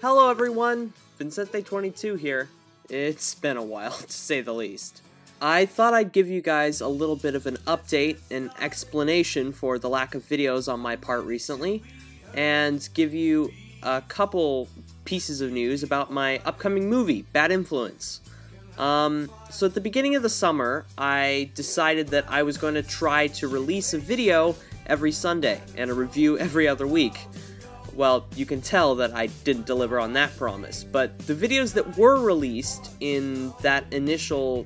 Hello everyone, Vincente22 here. It's been a while, to say the least. I thought I'd give you guys a little bit of an update and explanation for the lack of videos on my part recently, and give you a couple pieces of news about my upcoming movie, Bad Influence. So at the beginning of the summer, I decided that I was going to try to release a video every Sunday and a review every other week. Well, you can tell that I didn't deliver on that promise, but the videos that were released in that initial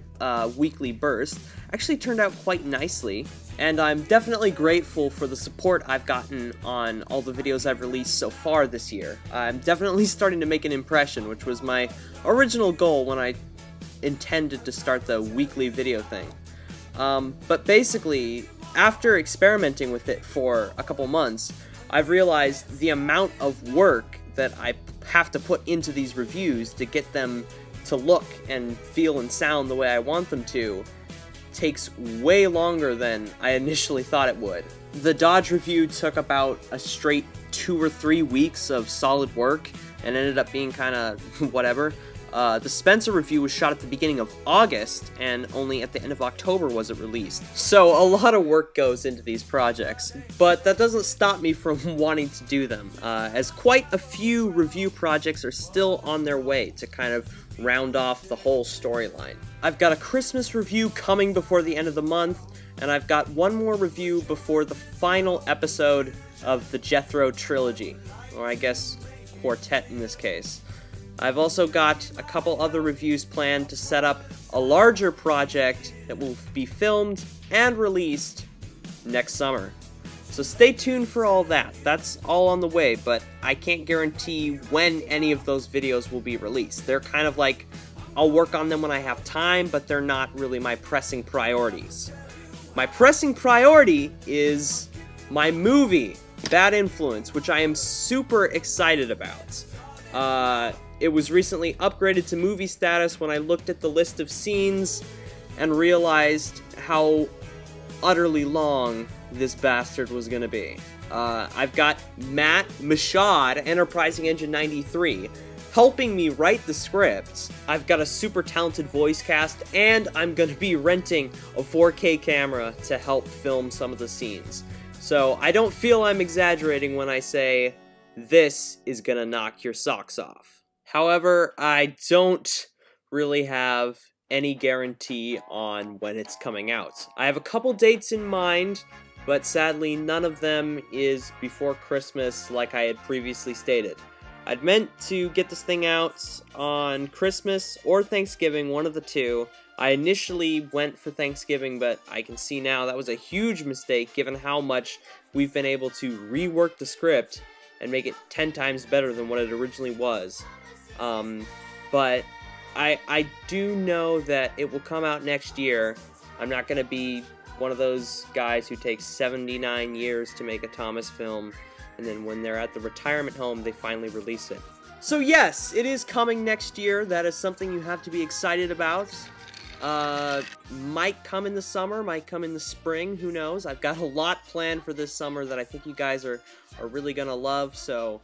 weekly burst actually turned out quite nicely, and I'm definitely grateful for the support I've gotten on all the videos I've released so far this year. I'm definitely starting to make an impression, which was my original goal when I intended to start the weekly video thing. But basically, after experimenting with it for a couple months, I've realized the amount of work that I have to put into these reviews to get them to look and feel and sound the way I want them to takes way longer than I initially thought it would. The Dodge review took about a straight 2 or 3 weeks of solid work and ended up being kinda whatever. The Spencer review was shot at the beginning of August, and only at the end of October was it released. So a lot of work goes into these projects, but that doesn't stop me from wanting to do them, as quite a few review projects are still on their way to kind of round off the whole storyline. I've got a Christmas review coming before the end of the month, and I've got one more review before the final episode of the Jethro trilogy, or I guess quartet in this case. I've also got a couple other reviews planned to set up a larger project that will be filmed and released next summer. So stay tuned for all that. That's all on the way, but I can't guarantee when any of those videos will be released. They're kind of like, I'll work on them when I have time, but they're not really my pressing priorities. My pressing priority is my movie, Bad Influence, which I am super excited about. It was recently upgraded to movie status when I looked at the list of scenes and realized how utterly long this bastard was gonna be. I've got Matt Mashad, Enterprising Engine 93, helping me write the script. I've got a super talented voice cast, and I'm gonna be renting a 4K camera to help film some of the scenes. So I don't feel I'm exaggerating when I say this is gonna knock your socks off. However, I don't really have any guarantee on when it's coming out. I have a couple dates in mind, but sadly none of them is before Christmas like I had previously stated. I'd meant to get this thing out on Christmas or Thanksgiving, one of the two. I initially went for Thanksgiving, but I can see now that was a huge mistake given how much we've been able to rework the script and make it 10 times better than what it originally was. But I do know that it will come out next year. I'm not going to be one of those guys who takes 79 years to make a Thomas film, and then when they're at the retirement home, they finally release it. So yes, it is coming next year. That is something you have to be excited about. Might come in the summer, might come in the spring, who knows. I've got a lot planned for this summer that I think you guys are really gonna love, so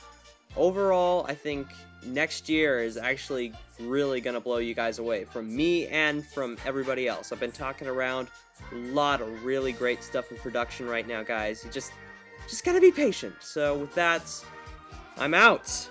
overall, I think next year is actually really gonna blow you guys away, from me and from everybody else. I've been talking around a lot of really great stuff in production right now, guys. You just gotta be patient. So with that, I'm out.